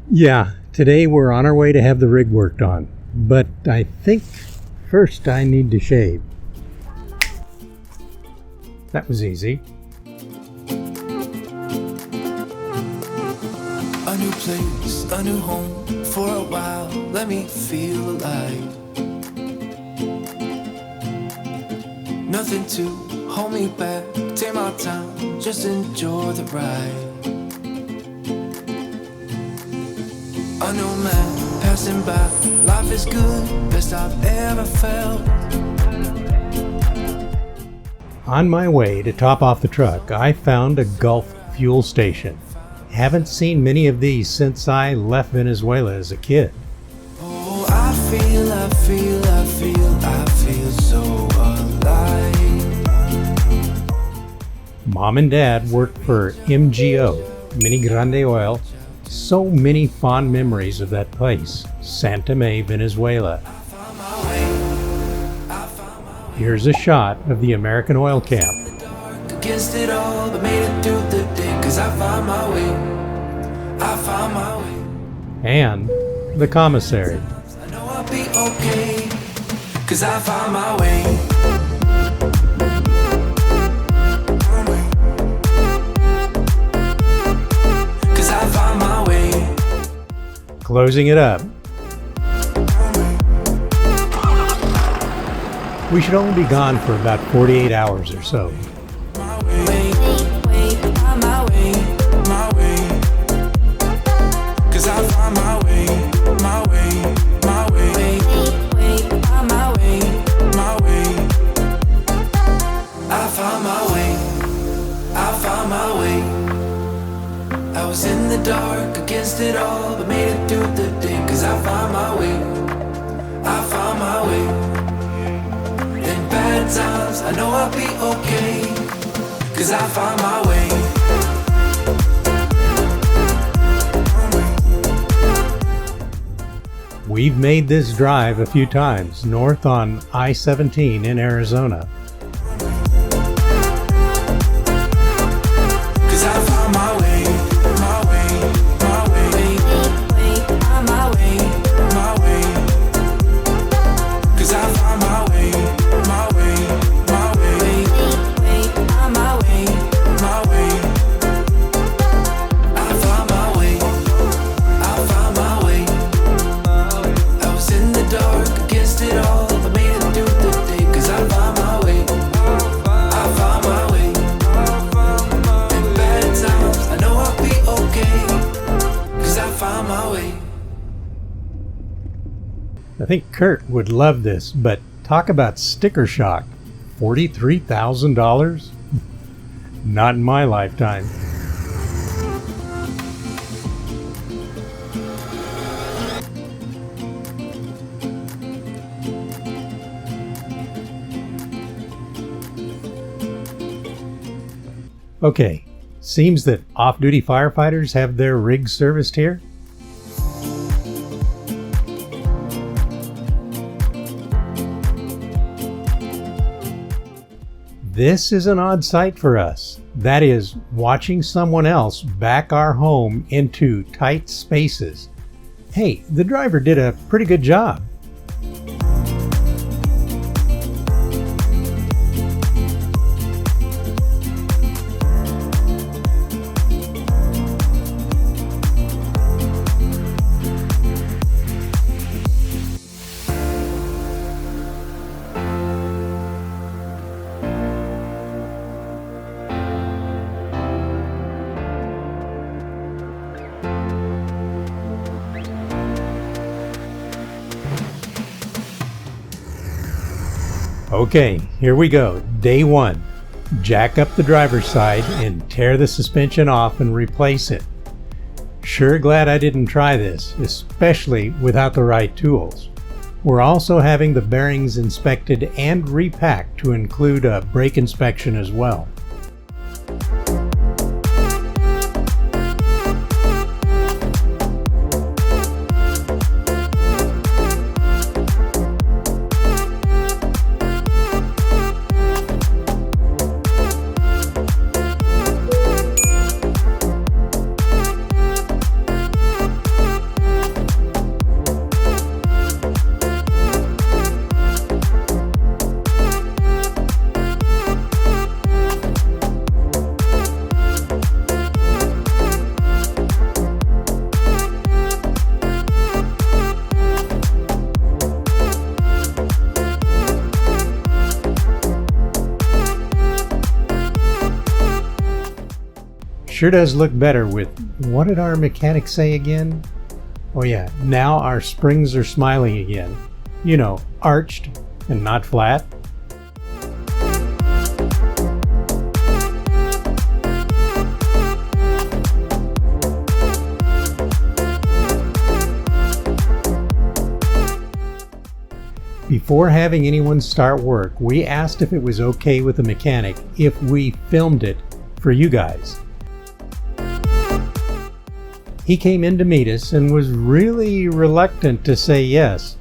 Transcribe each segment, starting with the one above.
Yeah, today we're on our way to have the rig worked on, but I think first I need to shave. That was easy. A new place, a new home, for a while, let me feel alive. Nothing to hold me back, take my time, just enjoy the ride. A new man passing by, life is good, best I've ever felt. On my way to top off the truck, I found a Gulf fuel station. Haven't seen many of these since I left Venezuela as a kid. Oh, I feel so alive. Mom and Dad worked for MGO, Mini Grande Oil. So many fond memories of that place, Santa Fe, Venezuela. Here's a shot of the American oil camp. Against it all, but made it through the day, 'cause I found my way. I found my way. And the Commissary. I know I'll be okay, 'cause I found my way. Closing it up. We should only be gone for about 48 hours or so. I was in the dark against it all, but made it through the day, 'cause I found my way. I found my way. In bad times, I know I'll be okay, 'cause I found my way. We've made this drive a few times north on I-17 in Arizona. I think Kurt would love this, but talk about sticker shock. $43,000? Not in my lifetime. Okay, seems that off-duty firefighters have their rigs serviced here. This is an odd sight for us. That is, watching someone else back our home into tight spaces. Hey, the driver did a pretty good job. Okay, here we go. Day one. Jack up the driver's side and tear the suspension off and replace it. Sure glad I didn't try this, especially without the right tools. We're also having the bearings inspected and repacked to include a brake inspection as well. sure does look better with, what did our mechanic say again? Oh yeah, now our springs are smiling again. You know, arched and not flat. Before having anyone start work, we asked if it was okay with the mechanic if we filmed it for you guys. He came in to meet us and was really reluctant to say yes.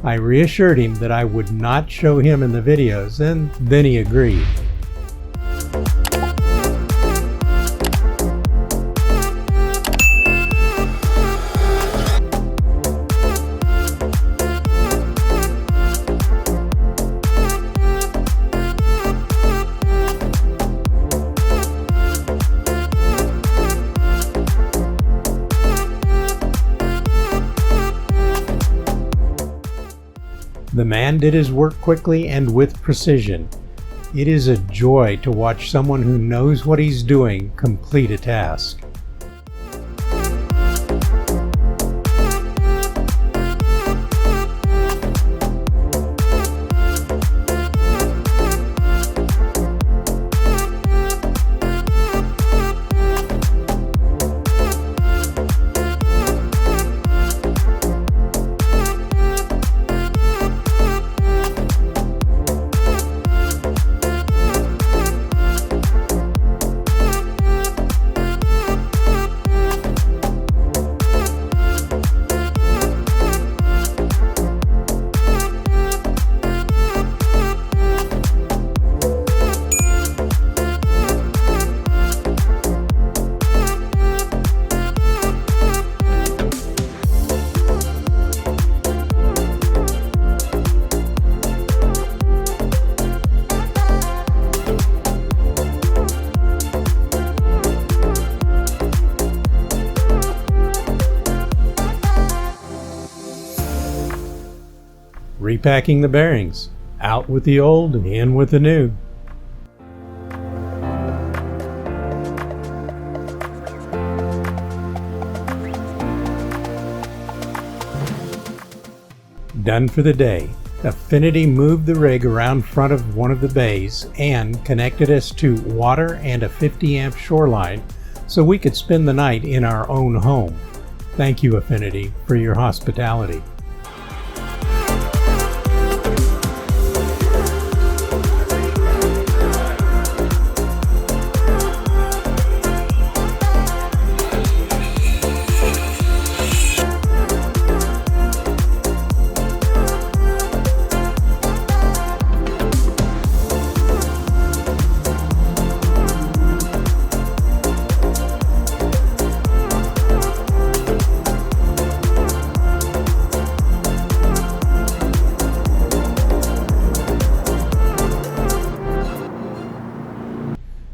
I reassured him that I would not show him in the videos, and then he agreed. The man did his work quickly and with precision. It is a joy to watch someone who knows what he's doing complete a task. Repacking the bearings. Out with the old, in with the new. Done for the day. Affinity moved the rig around front of one of the bays and connected us to water and a 50 amp shoreline so we could spend the night in our own home. Thank you, Affinity, for your hospitality.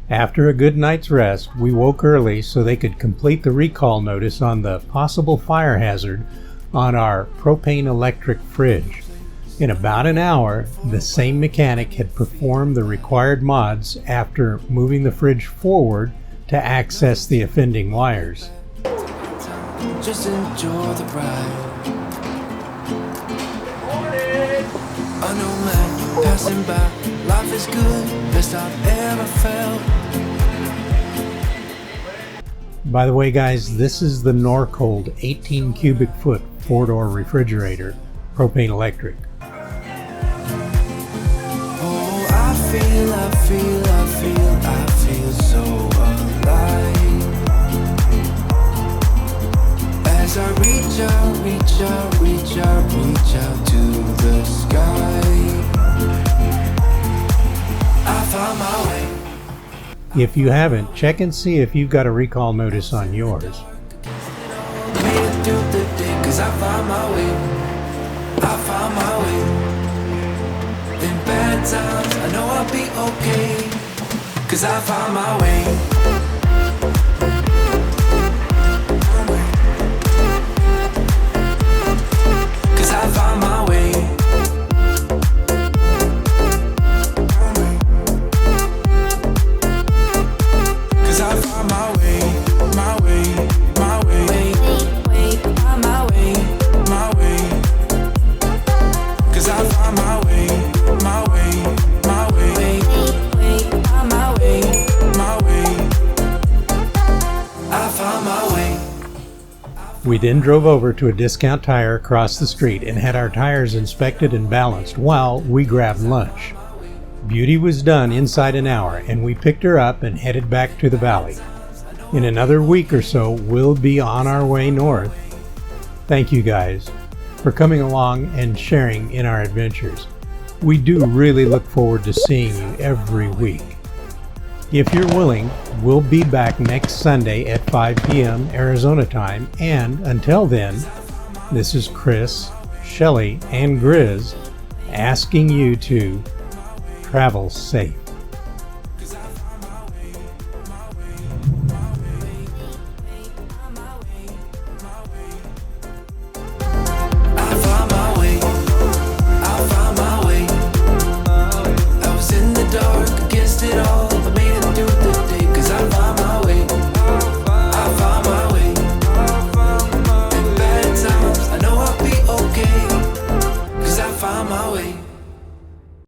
After a good night's rest, we woke early so they could complete the recall notice on the possible fire hazard on our propane electric fridge. In about an hour, the same mechanic had performed the required mods after moving the fridge forward to access the offending wires. Just enjoy the ride. I know man passing by, life is good, best I've ever felt. By the way, guys, this is the Norcold 18 cubic foot 4-door refrigerator, propane electric. Oh, I feel so alive. As I reach out to the sky, I found my way. If you haven't, check and see if you've got a recall notice on yours. Made it through the day, 'cause I found my way. In bad times, I know I'll be okay, 'cause I found my way. 'Cause I found my way. 'Cause I found my way. We then drove over to a Discount Tire across the street and had our tires inspected and balanced while we grabbed lunch. Beauty was done inside an hour, and we picked her up and headed back to the valley. In another week or so, we'll be on our way north. Thank you guys for coming along and sharing in our adventures. We do really look forward to seeing you every week. If you're willing, we'll be back next Sunday at 5 p.m. Arizona time, and until then, this is Chris, Shelley, and Grizz asking you to travel safe. It all